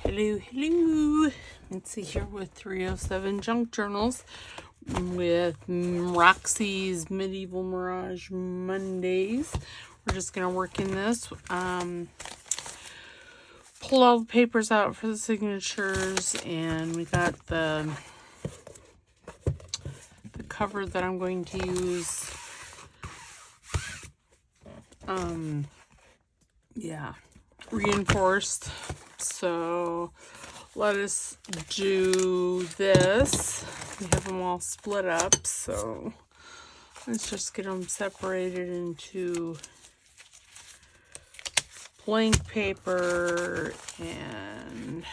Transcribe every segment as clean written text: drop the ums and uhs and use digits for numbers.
Hello, hello. Let's see here with 307 Junk Journals with Roxy's Medieval Mirage Mondays. We're just going to work in this. Pull all the papers out for the signatures, and we got the cover that I'm going to use. Yeah, reinforced. So let us do this. We have them all split up, so let's just get them separated into blank paper, and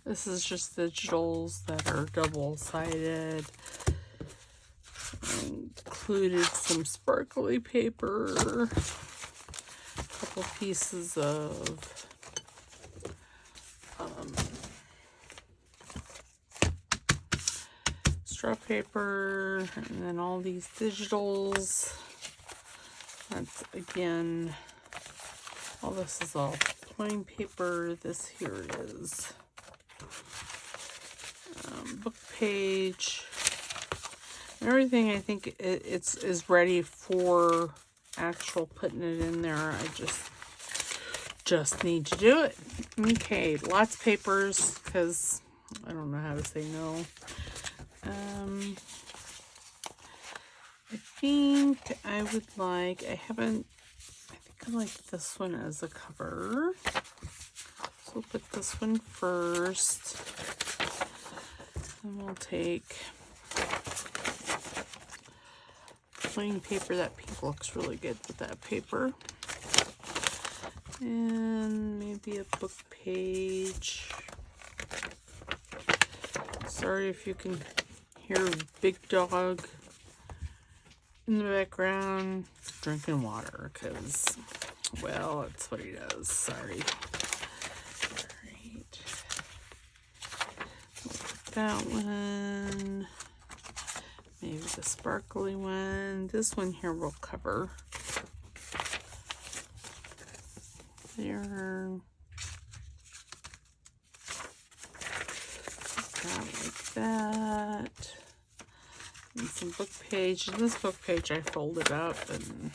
this is just digitals that are double-sided. Included some sparkly paper, a couple pieces of straw paper, and then all these digitals. That's again, all this is all plain paper. This here is book page. Everything I think is ready for actual putting it in there. I just need to do it. Okay, lots of papers because I don't know how to say no. I think I would like, I think I like this one as a cover. So we'll put this one first. And we'll take plain paper. That pink looks really good with that paper. And maybe a book page. Sorry if you can hear Big Dog in the background drinking water, because, well, that's what he does. Sorry. Alright. We'll put that one. Maybe the sparkly one. This one here will cover. There. Like that. And some book page. And this book page I folded up, and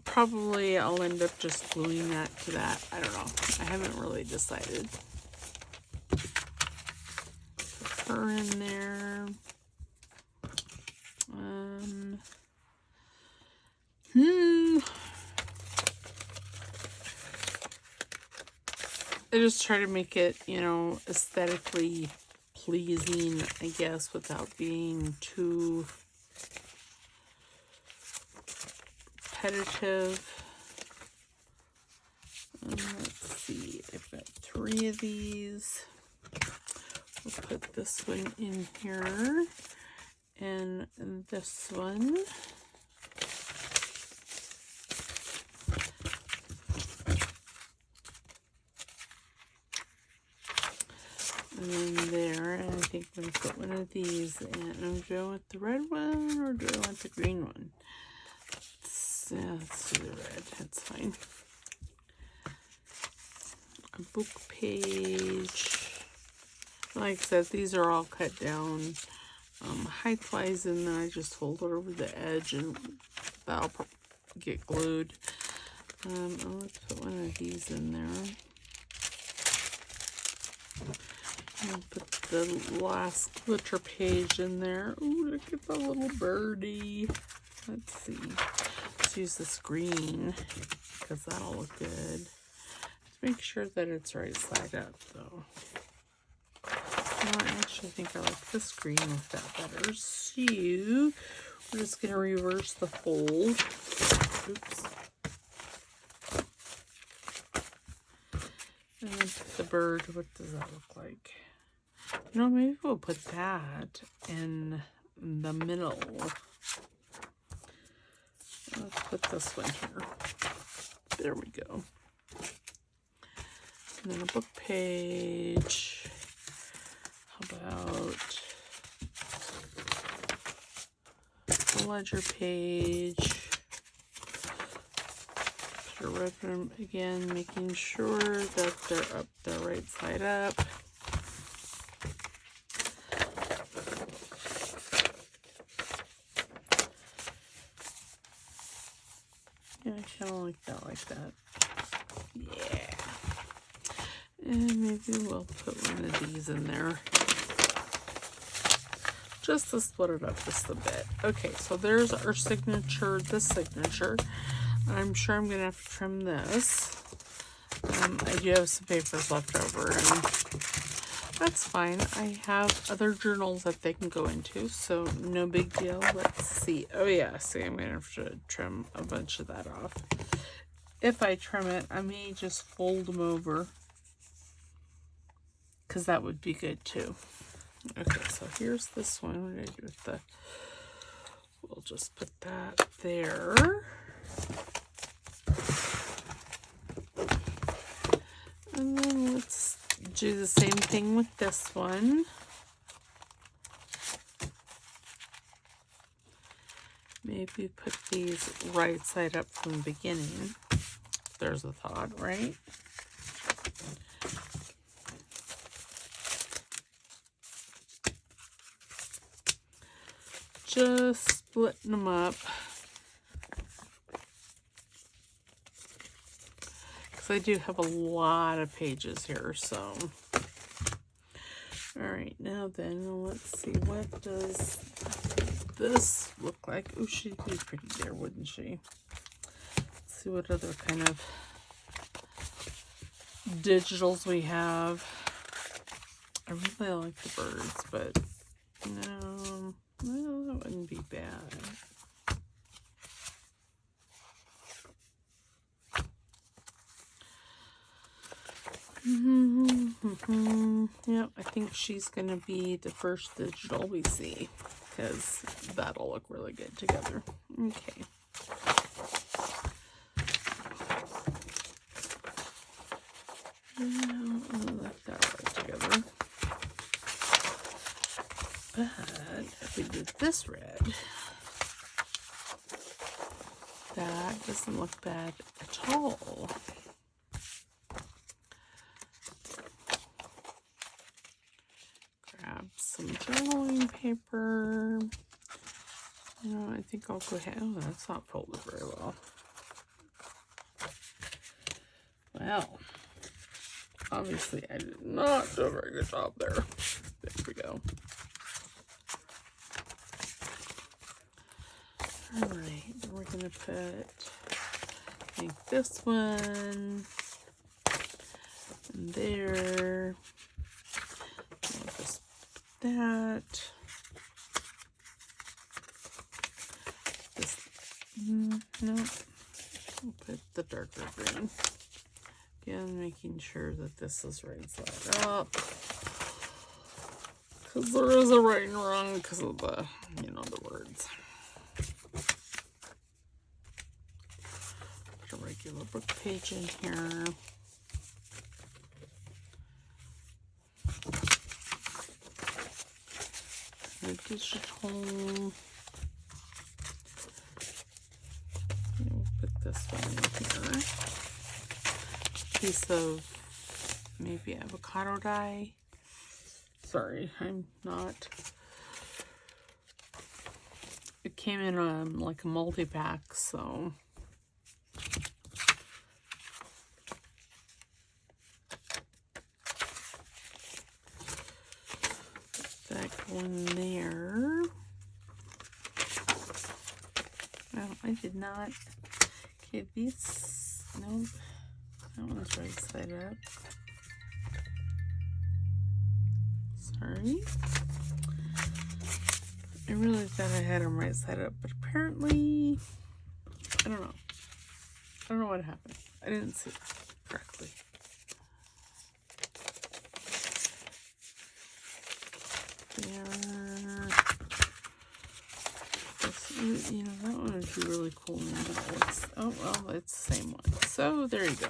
probably I'll end up just gluing that to that. I don't know. I haven't really decided. Put her in there. I just try to make it, you know, aesthetically pleasing, I guess, without being too repetitive. Let's see, I've got 3 of these. We'll put this one in here, and this one. And then there, and I think I'm going to put one of these in. I'm going with the red one, or do I want the green one? Let's do the red, that's fine. A book page. Like I said, these are all cut down height-wise, and then I just fold it over the edge, and that'll get glued. And let's put one of these in there. I'll put the last glitter page in there. Ooh, look at the little birdie. Let's see. Let's use this green because that'll look good. Just make sure that it's right side up, though. I actually think I like this green with that better. So we're just going to reverse the fold. Oops. And then put the bird. What does that look like? You know, maybe we'll put that in the middle. Let's put this one here. There we go. And then a book page. How about a ledger page? Put a rip them again, making sure that they're up, they're right side up. Yeah, I kind of like that. Yeah. And maybe we'll put one of these in there. Just to split it up just a bit. Okay, so there's our signature, this signature. I'm sure I'm going to have to trim this. I do have some papers left over, and that's fine. I have other journals that they can go into, so no big deal. Let's see. Oh yeah, see, I'm going to have to trim a bunch of that off. If I trim it, I may just fold them over, because that would be good too. Okay, so here's this one. What did I do with the... We'll just put that there. And then let's do the same thing with this one. Maybe put these right side up from the beginning. There's a thought, right? Just splitting them up. Because I do have a lot of pages here, so. Alright, now then, let's see, what does this look like? Oh, she'd be pretty there, wouldn't she? Let's see what other kind of digitals we have. I really like the birds, but no, that wouldn't be bad. Yep, I think she's going to be the first digital we see, because that'll look really good together. Okay. Now, I'll let that right together. But if we did this red, that doesn't look bad at all. Grab some journaling paper. You know, I think I'll go ahead. Oh, that's not folded very well. Well, obviously I did not do a very good job there. There we go. Alright, then we're going to put, I think, this one in there. We'll just put that. This, no, we'll put the darker green. Again, making sure that this is right side up. Because there is a right and wrong because of the, you know, the words. Put a regular book page in here. A digital. We'll put this one in here. Piece of maybe avocado dye. Sorry, I'm not. It came in like a multi-pack, so. That one there. Well, I did not. Okay, these. Nope. That one's right side up. Sorry. I really thought I had them right side up, but apparently, I don't know. I don't know what happened. I didn't see it correctly. There. This, you know, that one would be really cool in the middle. Oh, well, it's the same one. So, there you go.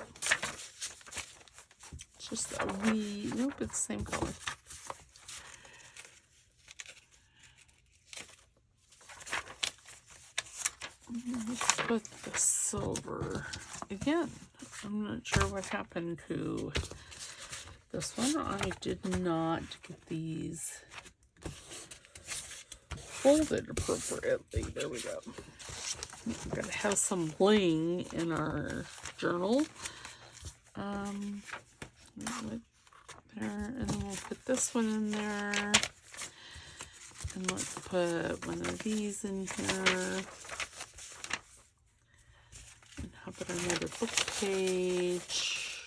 It's just a wee, nope, it's the same color. Let's put the silver again. I'm not sure what happened to this one. I did not get these folded appropriately. There we go. We're going to have some bling in our journal. Right there, and then we'll put this one in there. And let's put one of these in here. And how about another book page?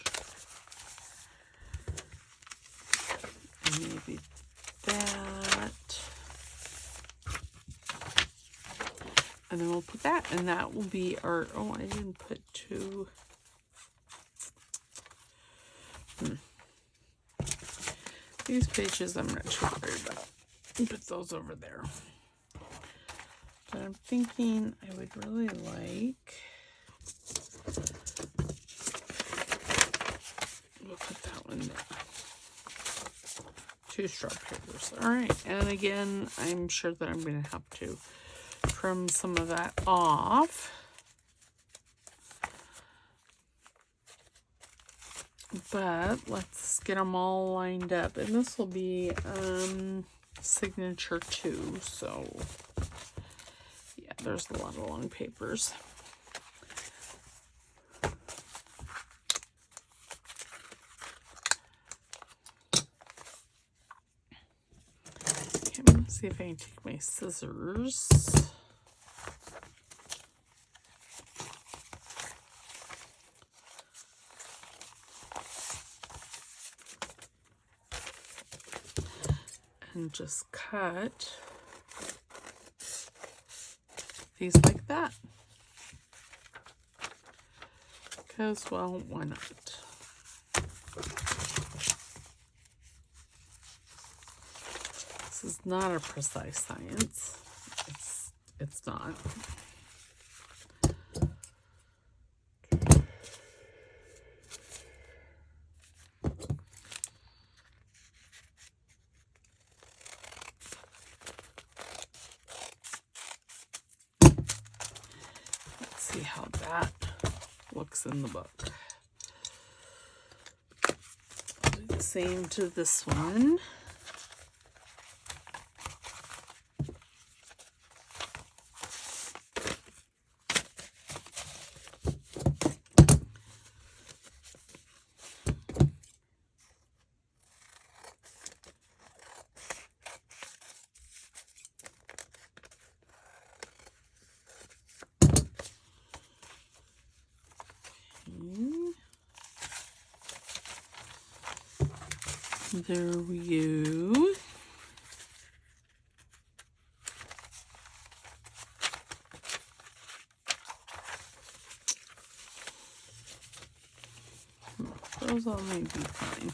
And maybe that. And then we'll put that, and that will be our, oh, I didn't put two. These pages I'm not too worried about. Put those over there. But I'm thinking I would really like, we'll put that one there. 2 straw papers. Alright, and again, I'm sure that I'm going to have to trim some of that off. But let's get them all lined up. And this will be signature 2. So, yeah, there's a lot of long papers. Okay, I'm going to see if I can take my scissors. And just cut these like that. Because, well, why not? This is not a precise science. It's not. See how that looks in the book. I'll do the same to this one. There we go. Those all may be fine.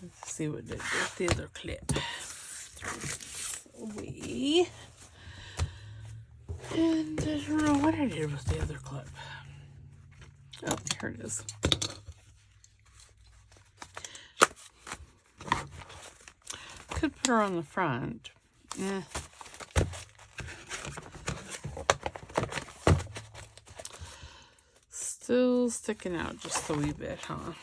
Let's see what did with the other clip. Throw this away. And I don't know what I did with the other clip. Oh, here it is. Could put her on the front. Eh. Still sticking out just a wee bit, huh?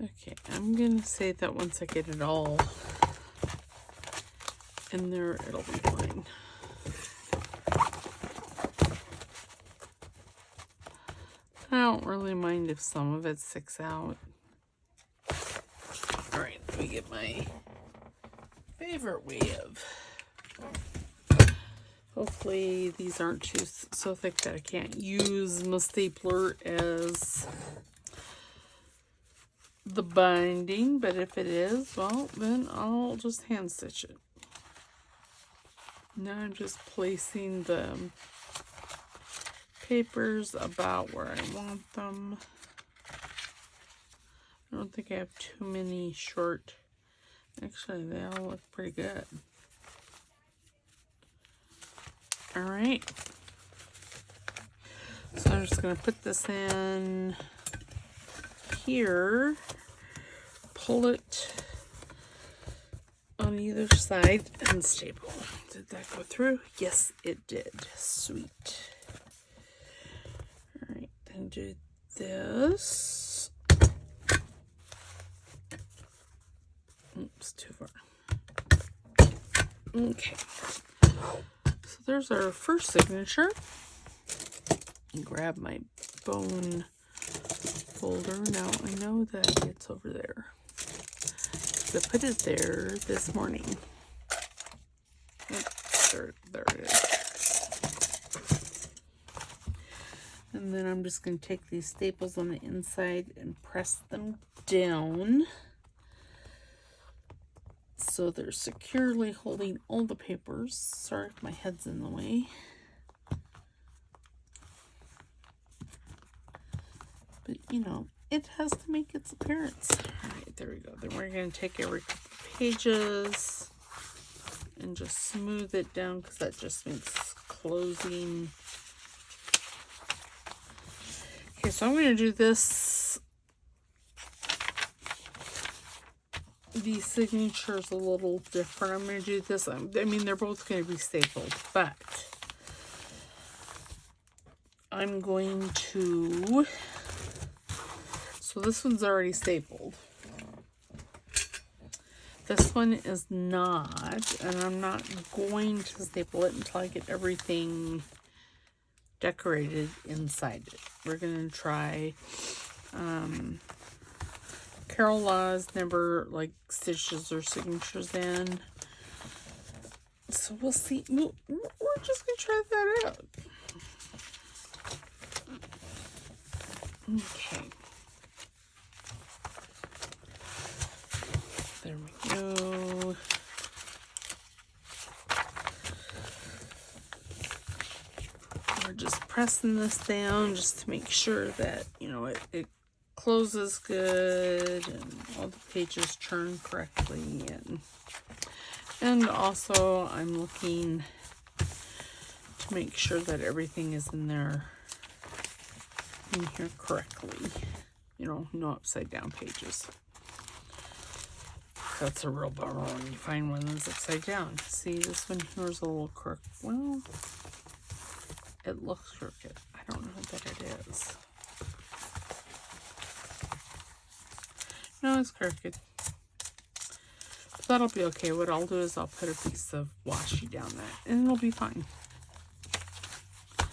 Okay, I'm gonna say that once I get it all in there, it'll be fine. I don't really mind if some of it sticks out. Alright, let me get my favorite way of. Hopefully these aren't too so thick that I can't use my stapler as the binding, but if it is, well, then I'll just hand stitch it. Now I'm just placing the papers about where I want them. I don't think I have too many short. Actually, they all look pretty good. All right. So I'm just going to put this in here, pull it on either side, and staple. Did that go through? Yes, it did. Sweet. All right, then do this. Oops, too far. Okay. So there's our first signature. Grab my bone folder. Now I know that it's over there. I put it there this morning. Oops, there it is. And then I'm just going to take these staples on the inside and press them down so they're securely holding all the papers. Sorry if my head's in the way. But, you know, it has to make its appearance. All right, there we go. Then we're going to take every couple pages and just smooth it down because that just makes closing. Okay, so I'm going to do this, these signatures a little different. I'm going to do this. I mean, they're both going to be stapled, but I'm going to... So this one's already stapled. This one is not, and I'm not going to staple it until I get everything decorated inside it. We're going to try, Carol Laws never like stitches or signatures in. So we'll see. We're just going to try that out. Okay. There we go. We're just pressing this down just to make sure that, you know, it closes good and all the pages turn correctly. And also I'm looking to make sure that everything is in there, in here correctly. You know, no upside down pages. That's a real bummer when you find one that's upside down. See, this one here is a little crooked. Well, it looks crooked. I don't know that it is. No, it's crooked. But that'll be okay. What I'll do is I'll put a piece of washi down that, and it'll be fine. I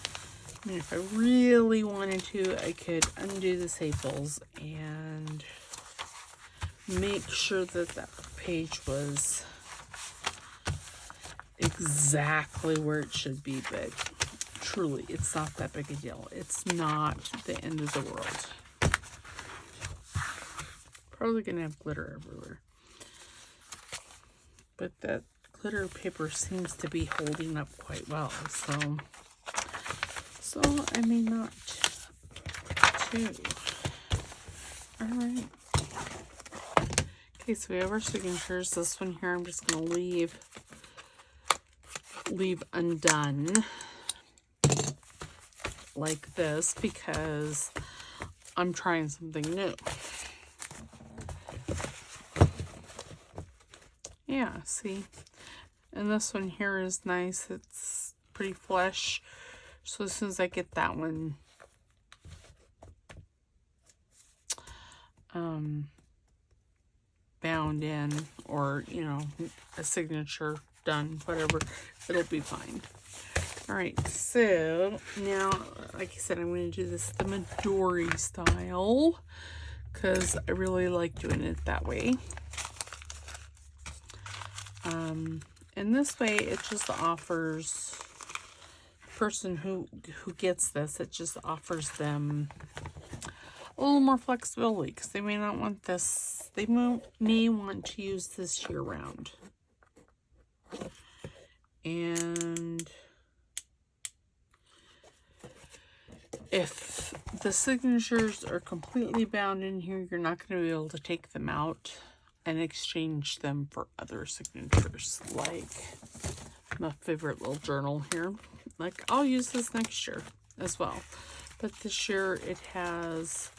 mean, if I really wanted to, I could undo the staples and make sure that that page was exactly where it should be, but truly, it's not that big a deal. It's not the end of the world. Probably gonna have glitter everywhere. But that glitter paper seems to be holding up quite well, so I may not too. Alright. Okay, so we have our signatures. This one here I'm just gonna leave undone like this because I'm trying something new. Yeah, see? And this one here is nice. It's pretty flush. So as soon as I get that one bound in, or, you know, a signature done, whatever, it'll be fine. Alright, so now, like I said, I'm going to do this the Midori style because I really like doing it that way. And this way, it just offers the person who gets this, it just offers them a little more flexibility because they may not want this, they may want to use this year round. And if the signatures are completely bound in here, you're not going to be able to take them out and exchange them for other signatures, like my favorite little journal here. like, I'll use this next year as well. But this year it has,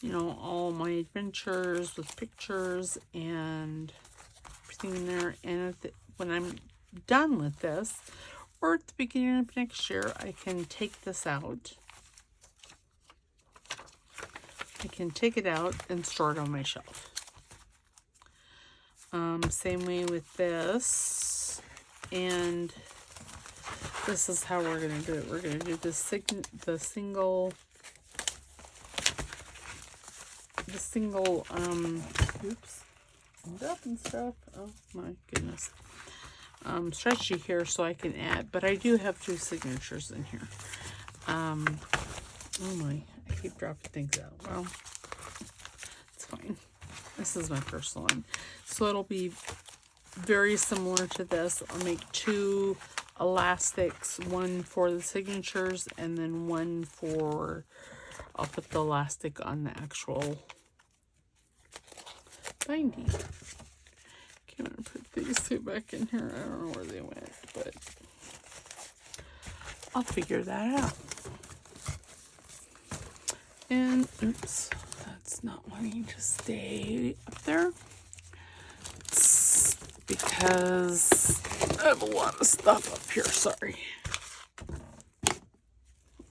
you know, all my adventures with pictures and everything in there. And when I'm done with this, or at the beginning of next year, I can take this out. I can take it out and store it on my shelf. Same way with this. And this is how we're going to do it. We're going to do the single, oops, up and stuff. Oh my goodness. Stretchy here so I can add, but I do have 2 signatures in here. Oh my, I keep dropping things out. Well, it's fine. This is my personal one. So it'll be very similar to this. I'll make 2 elastics, one for the signatures and then one for, I'll put the elastic on the actual binding. Okay, I'm going to put these 2 back in here. I don't know where they went, but I'll figure that out. And, oops, that's not wanting to stay up there. It's because I have a lot of stuff up here, sorry.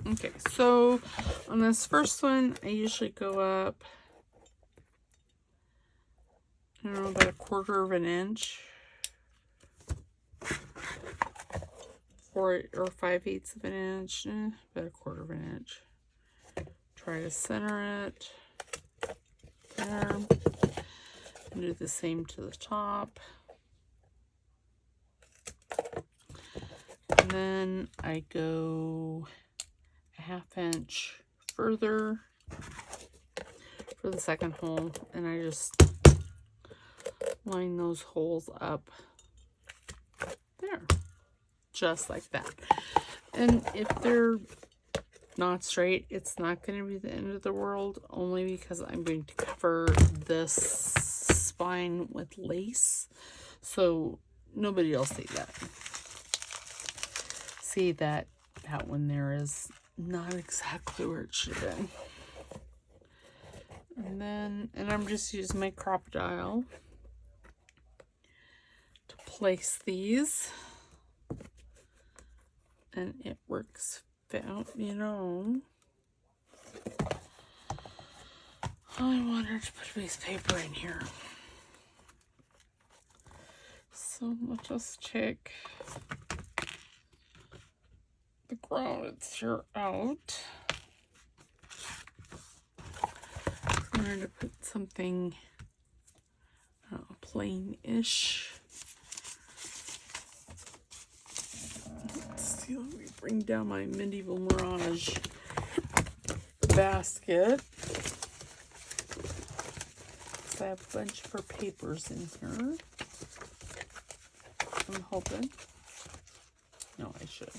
Okay, so on this first one, I usually go up, I don't know, about 1/4 of an inch. Or 5/8 of an inch, about 1/4 of an inch. Try to center it there. And do the same to the top. And then I go a 1/2 inch further for the second hole, and I just line those holes up there, just like that. And if they're not straight, it's not going to be the end of the world, only because I'm going to cover this spine with lace, so nobody will see that. See that one there is not exactly where it should have been. And I'm just using my crocodile to place these, and it works out, you know. I wanted to put a piece of paper in here, so let's just take the grommets here out. I'm going to put something plain-ish. Let's see, let me bring down my medieval Mirage basket. So I have a bunch of her papers in here. I'm hoping. No, I should.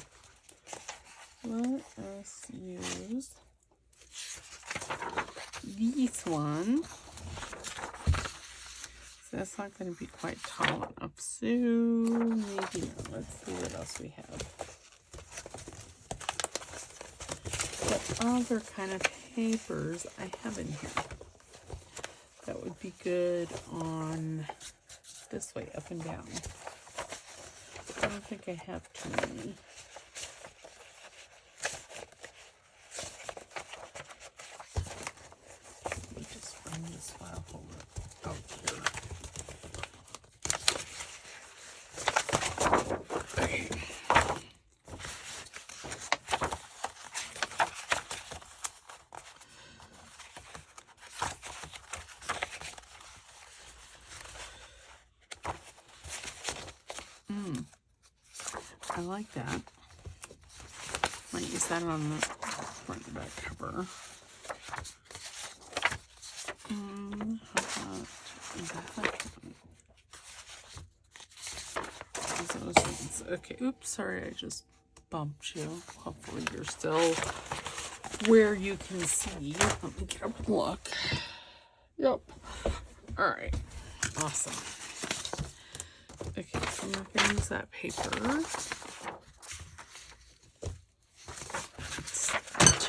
Let us use this one. So that's not going to be quite tall enough. So maybe not. Let's see what else we have. What other kind of papers I have in here that would be good on this way, up and down? I don't think I have too many. Let me just bring this file holder out here. Okay. I like that. Might use that on the front and back cover. How about that? Those ones. Okay, oops, sorry, I just bumped you. Hopefully you're still where you can see. Let me get up and look. Yep. Alright. Awesome. Okay, so I'm not going to use that paper.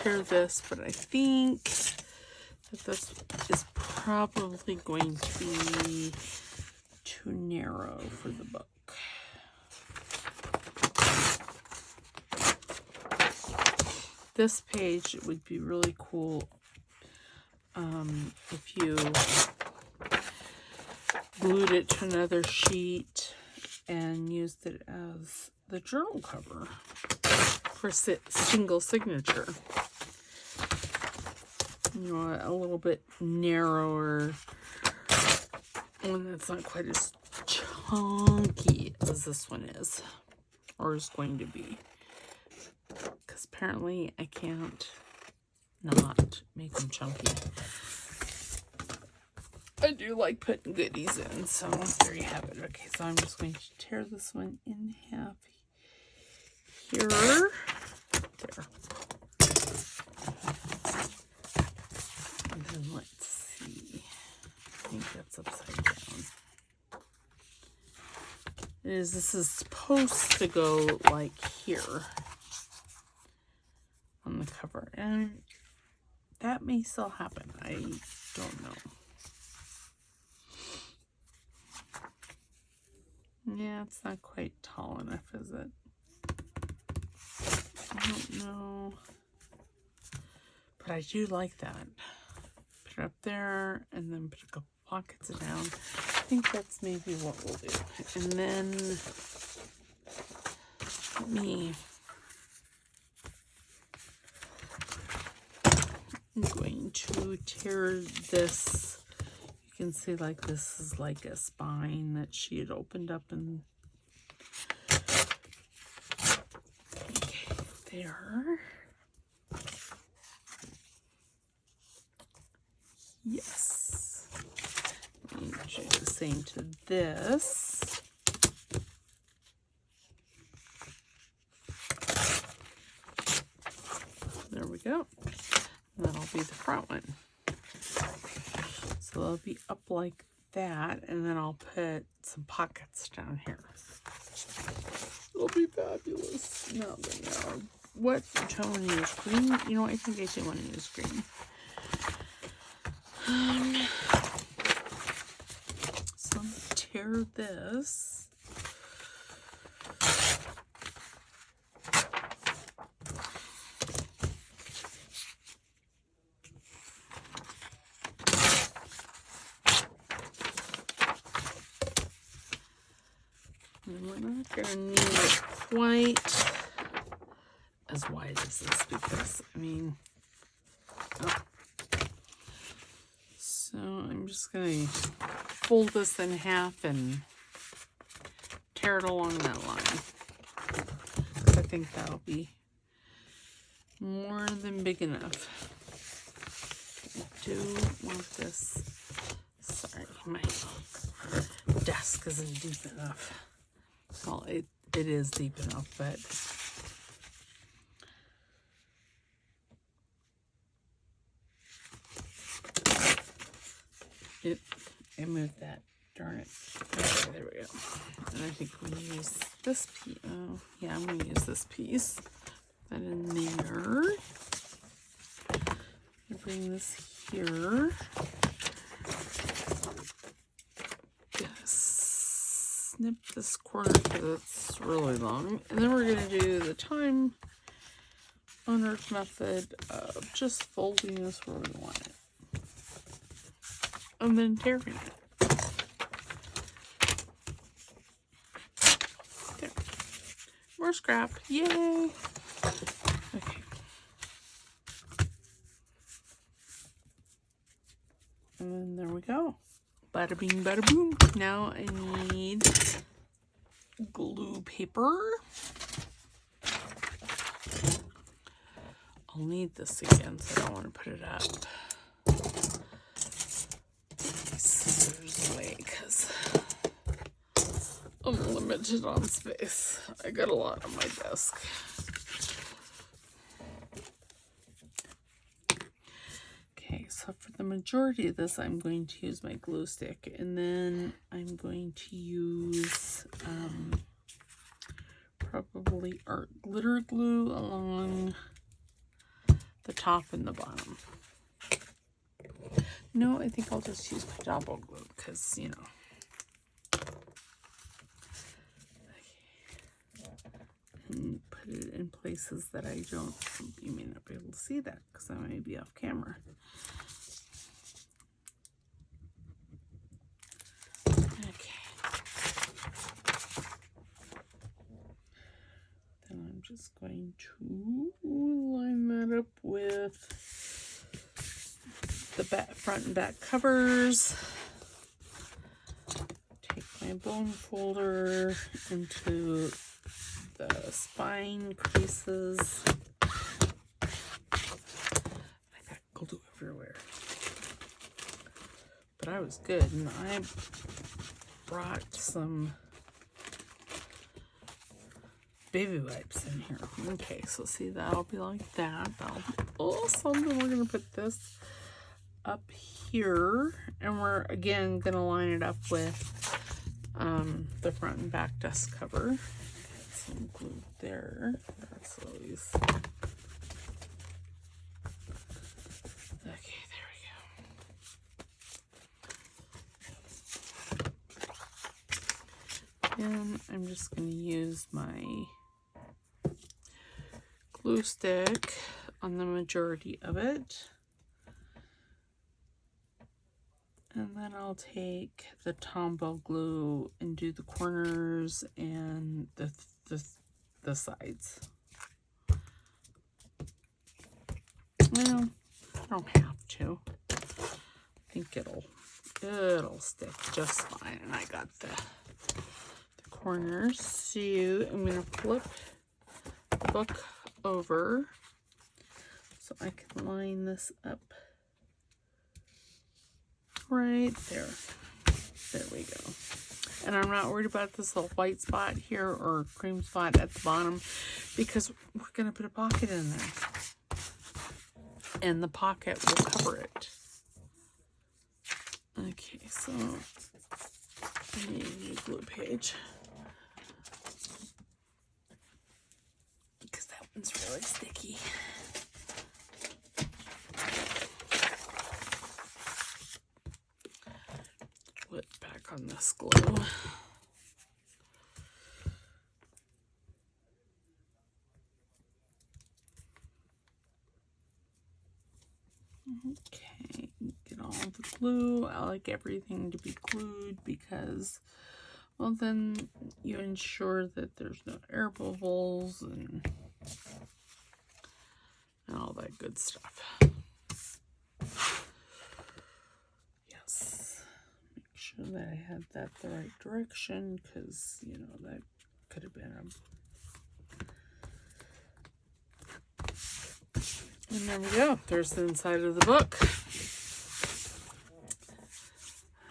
tear this, but I think that this is probably going to be too narrow for the book. This page, it would be really cool if you glued it to another sheet and used it as the journal cover for single signature. You know, a little bit narrower one that's not quite as chunky as this one is, or is going to be. Because apparently I can't not make them chunky. I do like putting goodies in, so there you have it. Okay, so I'm just going to tear this one in half here. There. And then let's see. I think that's upside down. This is supposed to go like here on the cover, and that may still happen. I don't know. Yeah, it's not quite tall enough, is it? I don't know. But I do like that. Put it up there and then put a couple pockets down. I think that's maybe what we'll do. And then let me... I'm going to tear this. You can see like this is like a spine that she had opened up, and okay, there. Yes. Let me do the same to this. There we go. And that'll be the front one. So they'll be up like that, and then I'll put some pockets down here. It'll be fabulous. Now then, what do I want to use? Green? You know, I think I do want to use green. So I'm going to tear this. We're not going to need it quite as wide as this, because, I mean, so I'm just going to fold this in half and tear it along that line. I think that'll be more than big enough. I do want this. Sorry, my desk isn't deep enough. Well, it is deep enough, but I moved that, darn it. Okay, there we go. And I think we use this piece. Oh, yeah, I'm going to use this piece. Put that in there. Bring this here. Snip this corner because it's really long, and then we're going to do the time honored method of just folding this where we want it and then tearing it. There. More scrap. Yay! Okay. And then there we go. Bada bing, bada boom. Now I need glue paper. I'll need this again, so I don't want to put it up. These scissors away because I'm limited on space. I got a lot on my desk. So for the majority of this, I'm going to use my glue stick, and then I'm going to use probably art glitter glue along the top and the bottom. No, I think I'll just use my double glue because, you know. And put it in places that I don't, you may not be able to see that because I may be off camera. Okay. Then I'm just going to line that up with the front and back covers. Take my bone folder into the spine creases. I got glue everywhere. But I was good, and I brought some baby wipes in here. Okay, so see, that'll be like that. That'll be awesome. Then we're going to put this up here, and we're again going to line it up with the front and back dust cover. Some glue there. That's always okay. There we go. And I'm just going to use my glue stick on the majority of it, and then I'll take the Tombow glue and do the corners and the sides. Well, I don't have to. I think it'll stick just fine. And I got the corners. So I'm gonna flip the book over so I can line this up right there. There we go. And I'm not worried about this little white spot here or cream spot at the bottom because we're going to put a pocket in there. And the pocket will cover it. Okay, so I need a new glue page. Because that one's really sticky. Put back on this glue. Okay, get all the glue. I like everything to be glued because, well, then you ensure that there's no air bubbles and all that good stuff. Yes, make sure that I had that the right direction because, you know, that could have been a... And there we go. There's the inside of the book.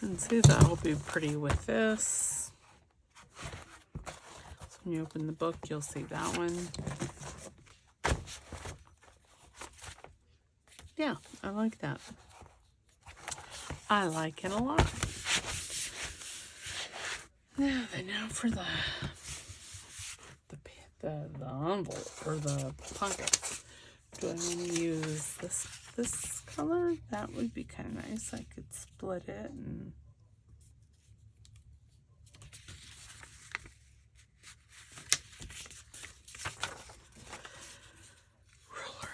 And see, that'll be pretty with this. So when you open the book, you'll see that one. Yeah, I like that. I like it a lot. Now for the envelope or the pocket. Do I want to use this color? That would be kind of nice. I could split it and ruler.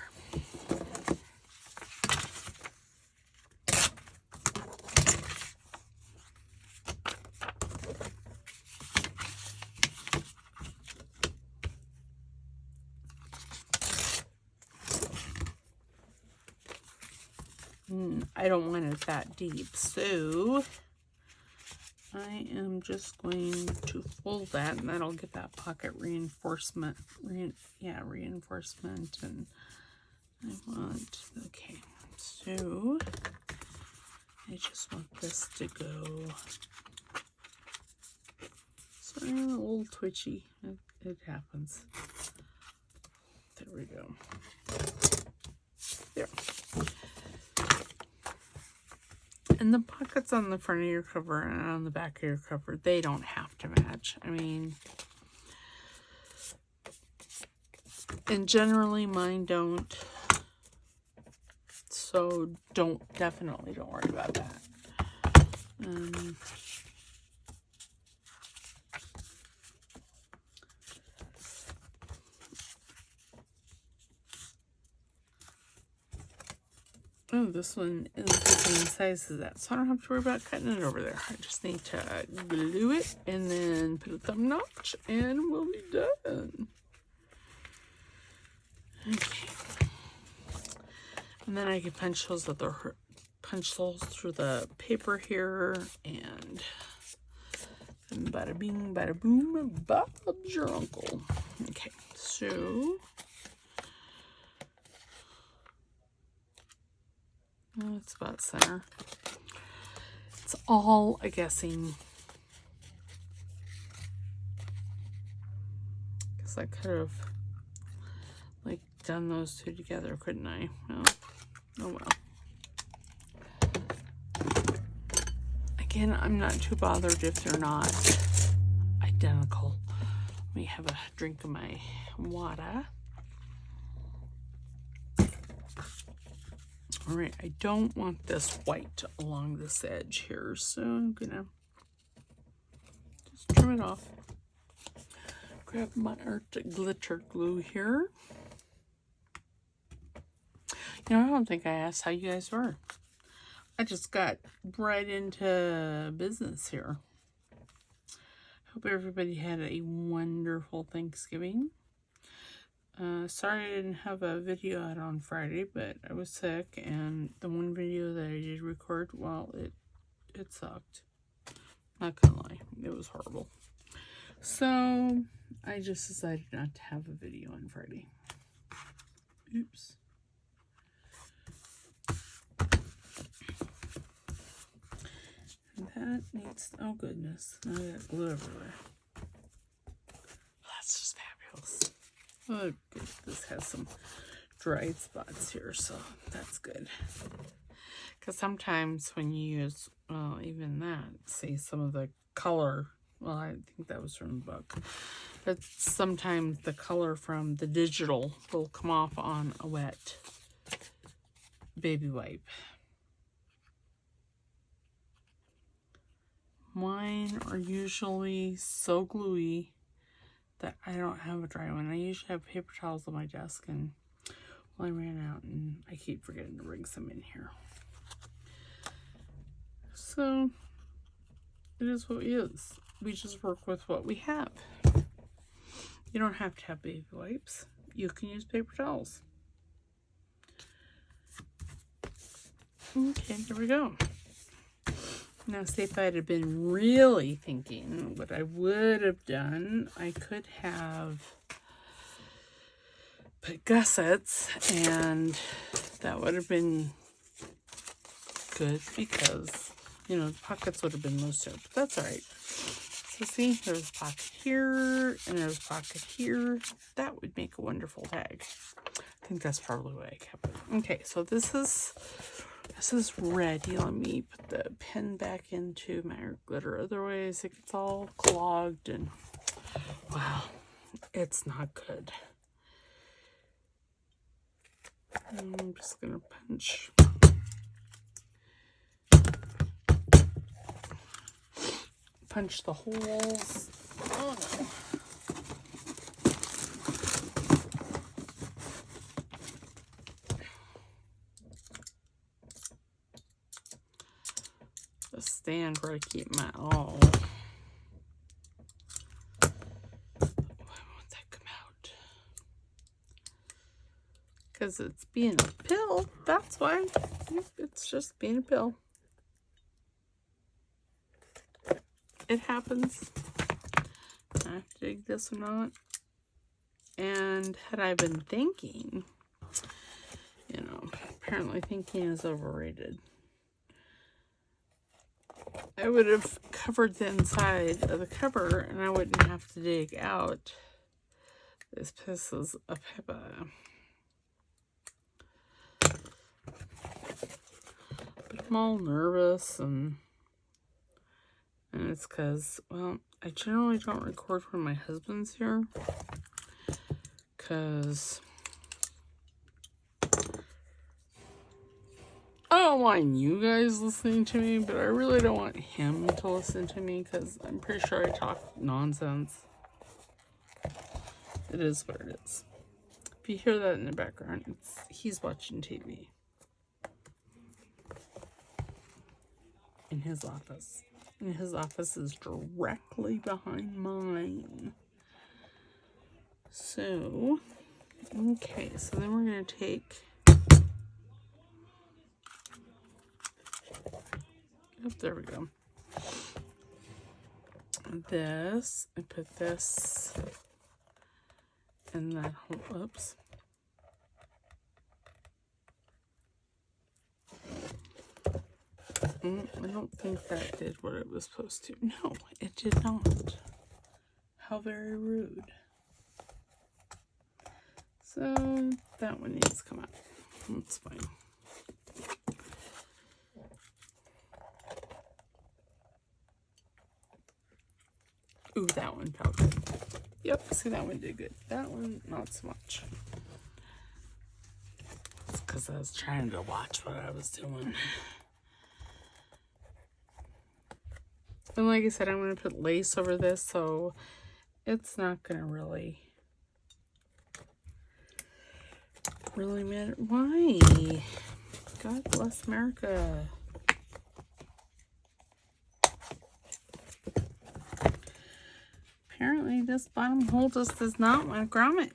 I don't want it that deep, so I am just going to fold that, and that'll get that pocket reinforcement. Reinforcement, and I want, okay, so I just want this to go. Sorry, I'm a little twitchy. It happens. There we go. There. And the pockets on the front of your cover and on the back of your cover, they don't have to match. I mean, and generally mine don't. So definitely don't worry about that. Oh, this one is the same size as that, so I don't have to worry about cutting it over there. I just need to glue it and then put a thumb notch and we'll be done. Okay. And then I can punch holes through the paper here, and bada bing, bada boom, Bob's your uncle. Okay, so it's about center. It's all a guessing. Because I could have like done those two together, couldn't I? Well, oh well. Again, I'm not too bothered if they're not identical. Let me have a drink of my water. All right, I don't want this white along this edge here, so I'm gonna just trim it off. Grab my art glitter glue here. You know, I don't think I asked how you guys were. I just got right into business here. Hope everybody had a wonderful Thanksgiving. Sorry I didn't have a video out on Friday, but I was sick, and the one video that I did record, well, it sucked. Not gonna lie, it was horrible. So I just decided not to have a video on Friday. Oops. That needs, oh goodness, now I got glue everywhere. That's just fabulous. Oh, good. This has some dried spots here, so that's good. Because sometimes when you use, well, even that, see some of the color, well, I think that was from the book, but sometimes the color from the digital will come off on a wet baby wipe. Mine are usually so gluey that I don't have a dry one. I usually have paper towels on my desk, and well, I ran out and I keep forgetting to bring some in here. So it is what it is. We just work with what we have. You don't have to have baby wipes. You can use paper towels. Okay, there we go. Now, see, if I had been really thinking what I would have done, I could have put gussets, and that would have been good because, you know, the pockets would have been looser, but that's all right. So see, there's a pocket here, and there's a pocket here. That would make a wonderful tag. I think that's probably why I kept it. Okay, so this is ready. Let me put the pen back into my glitter. Otherwise, it gets all clogged and, wow, it's not good. I'm just going to punch the holes. Oh, no. Stand where I keep my, oh. Why won't that come out? Because it's being a pill. That's why. It's just being a pill. It happens. I have to dig this one out. And had I been thinking, you know, apparently thinking is overrated. I would have covered the inside of the cover, and I wouldn't have to dig out these pieces of paper. But I'm all nervous, and it's because, well, I generally don't record when my husband's here, because I don't mind you guys listening to me, but I really don't want him to listen to me because I'm pretty sure I talk nonsense. It is what it is. If you hear that in the background, he's watching TV in his office. And his office is directly behind mine. So, okay, so then we're going to take... Oh, there we go. This, I put this in that whole, oops. I don't think that did what it was supposed to. No, it did not. How very rude. So that one needs to come out. That's fine. Ooh, that one felt good. Yep, see, that one did good. That one, not so much. It's because I was trying to watch what I was doing. And like I said, I'm going to put lace over this, so it's not going to really matter. Why? God bless America. Apparently this bottom hole just does not want to grommet.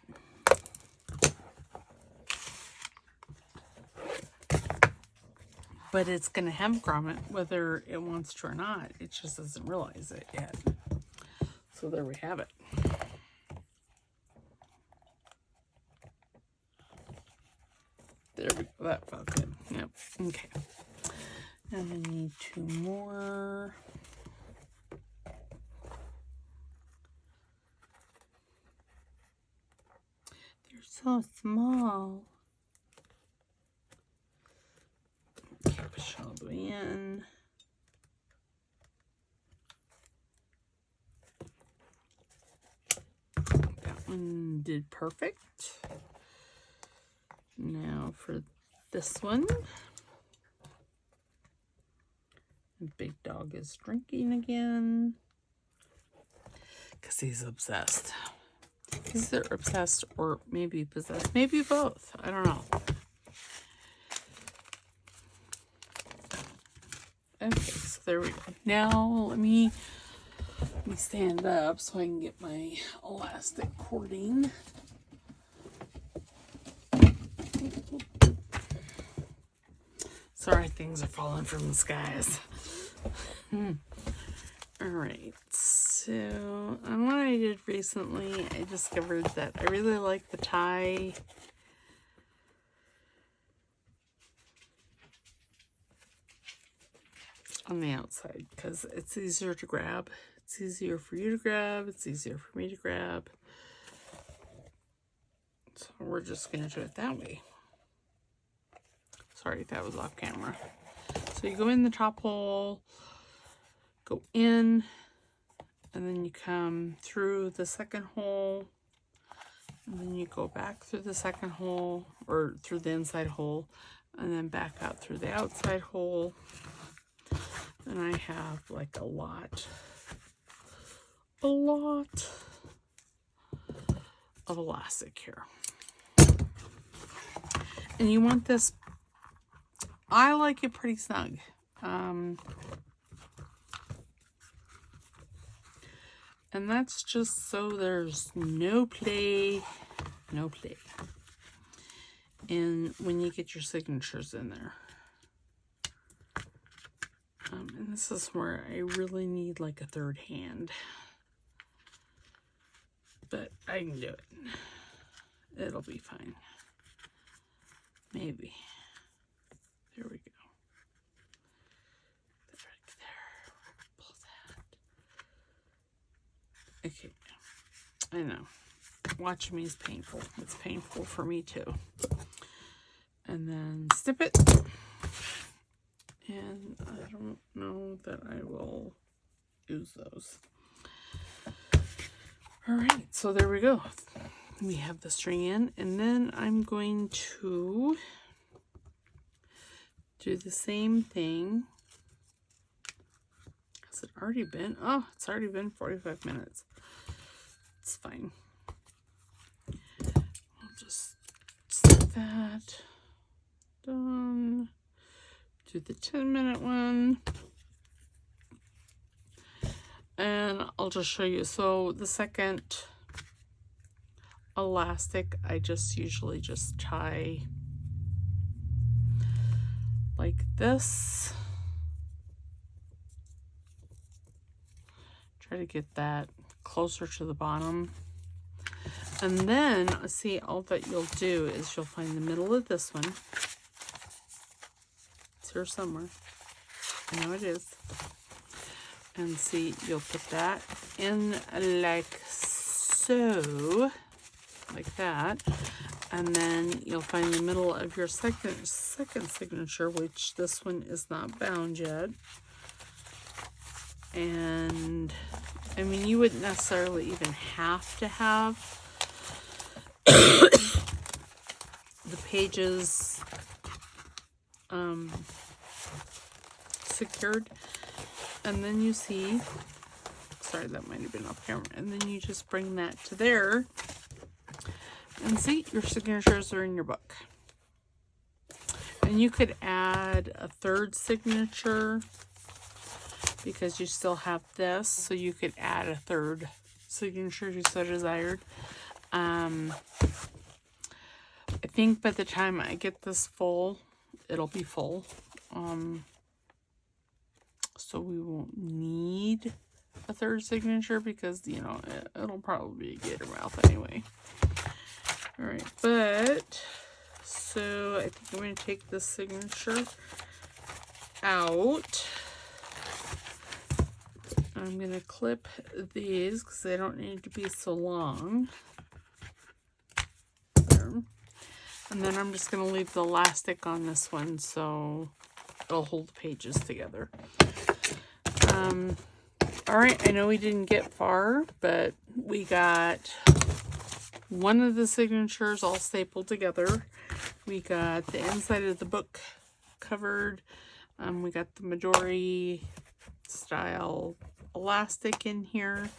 But it's going to have grommet whether it wants to or not. It just doesn't realize it yet. So there we have it. There we go. That felt good. Yep. Okay. And I need 2 more. They're so small. Okay, push all the way in. That one did perfect. Now for this one. The big dog is drinking again. Because he's obsessed. He's either obsessed or maybe possessed. Maybe both. I don't know. Okay, so there we go. Now let me stand up so I can get my elastic cording. Sorry, things are falling from the skies. Alright, so on what I did recently, I discovered that I really like the tie. On the outside, because it's easier to grab. It's easier for you to grab. It's easier for me to grab. So we're just going to do it that way. Sorry, that was off camera. So you go in the top hole, go in, and then you come through the second hole, and then you go back through the second hole, or through the inside hole, and then back out through the outside hole. And I have like a lot of elastic here. And you want this, I like it pretty snug. And that's just so there's no play. And when you get your signatures in there. And this is where I really need like a third hand. But I can do it. It'll be fine. Maybe. There we go. Right there. Pull that. Okay. I know. Watching me is painful. It's painful for me too. And then snip it. And I don't know that I will use those. Alright, so there we go. We have the string in, and then I'm going to do the same thing. Has it already been? Oh, it's already been 45 minutes. It's fine. I'll just set that. Done. Do the 10-minute one. And I'll just show you. So the second elastic, I just usually just tie like this. Try to get that closer to the bottom. And then, see, all that you'll do is you'll find the middle of this one. It's here somewhere. I know it is. And see, you'll put that in like so. Like that. And then you'll find the middle of your second signature, which this one is not bound yet. And I mean, you wouldn't necessarily even have to have the pages secured. And then you see, sorry, that might have been off camera. And then you just bring that to there. And see, your signatures are in your book. And you could add a third signature because you still have this. So you could add a third signature if you so desired. I think by the time I get this full, it'll be full. So we won't need a third signature because, you know, it'll probably be a gator mouth anyway. All right, but so I think I'm going to take this signature out. I'm going to clip these because they don't need to be so long. There. And then I'm just going to leave the elastic on this one so it'll hold the pages together. All right, I know we didn't get far, but we got one of the signatures all stapled together. We got the inside of the book covered. We got the Midori style elastic in here.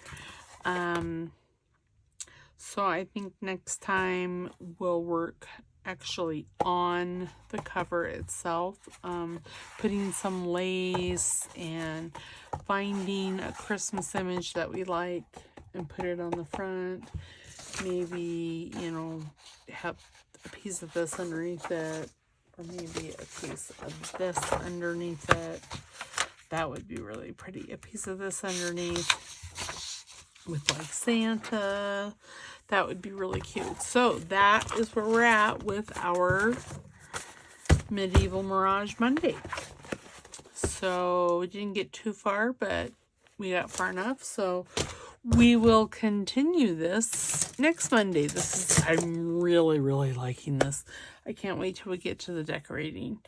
So I think next time we'll work actually on the cover itself, putting some lace and finding a Christmas image that we like and put it on the front. Maybe, you know, have a piece of this underneath it, or maybe a piece of this underneath it. That would be really pretty. A piece of this underneath with like Santa. That would be really cute. So that is where we're at with our Medieval Mirage Monday. So we didn't get too far, but we got far enough. So we will continue this next Monday. I'm really, really liking this. I can't wait till we get to the decorating.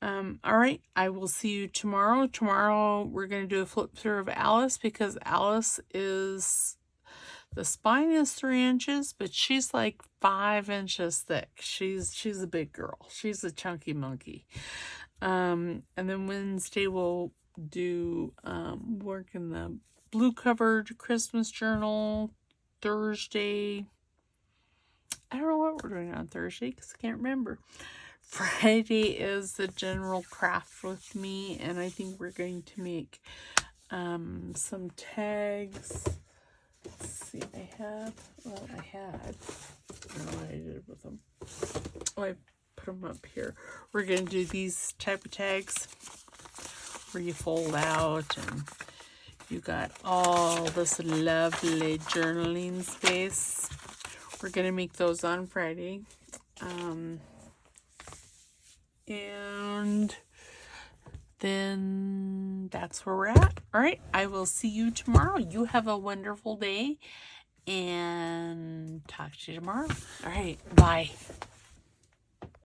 All right, I will see you tomorrow. Tomorrow we're going to do a flip through of Alice because Alice is, the spine is 3 inches, but she's like 5 inches thick. She's a big girl. She's a chunky monkey. And then Wednesday we'll do work in the blue covered Christmas journal. Thursday, I don't know what we're doing on Thursday because I can't remember. Friday is the general craft with me, and I think we're going to make some tags. Let's see, I don't know what I did with them. Oh, I put them up here. We're going to do these type of tags where you fold out and you got all this lovely journaling space. We're going to make those on Friday. And then that's where we're at. All right, I will see you tomorrow. You have a wonderful day and talk to you tomorrow. All right, bye.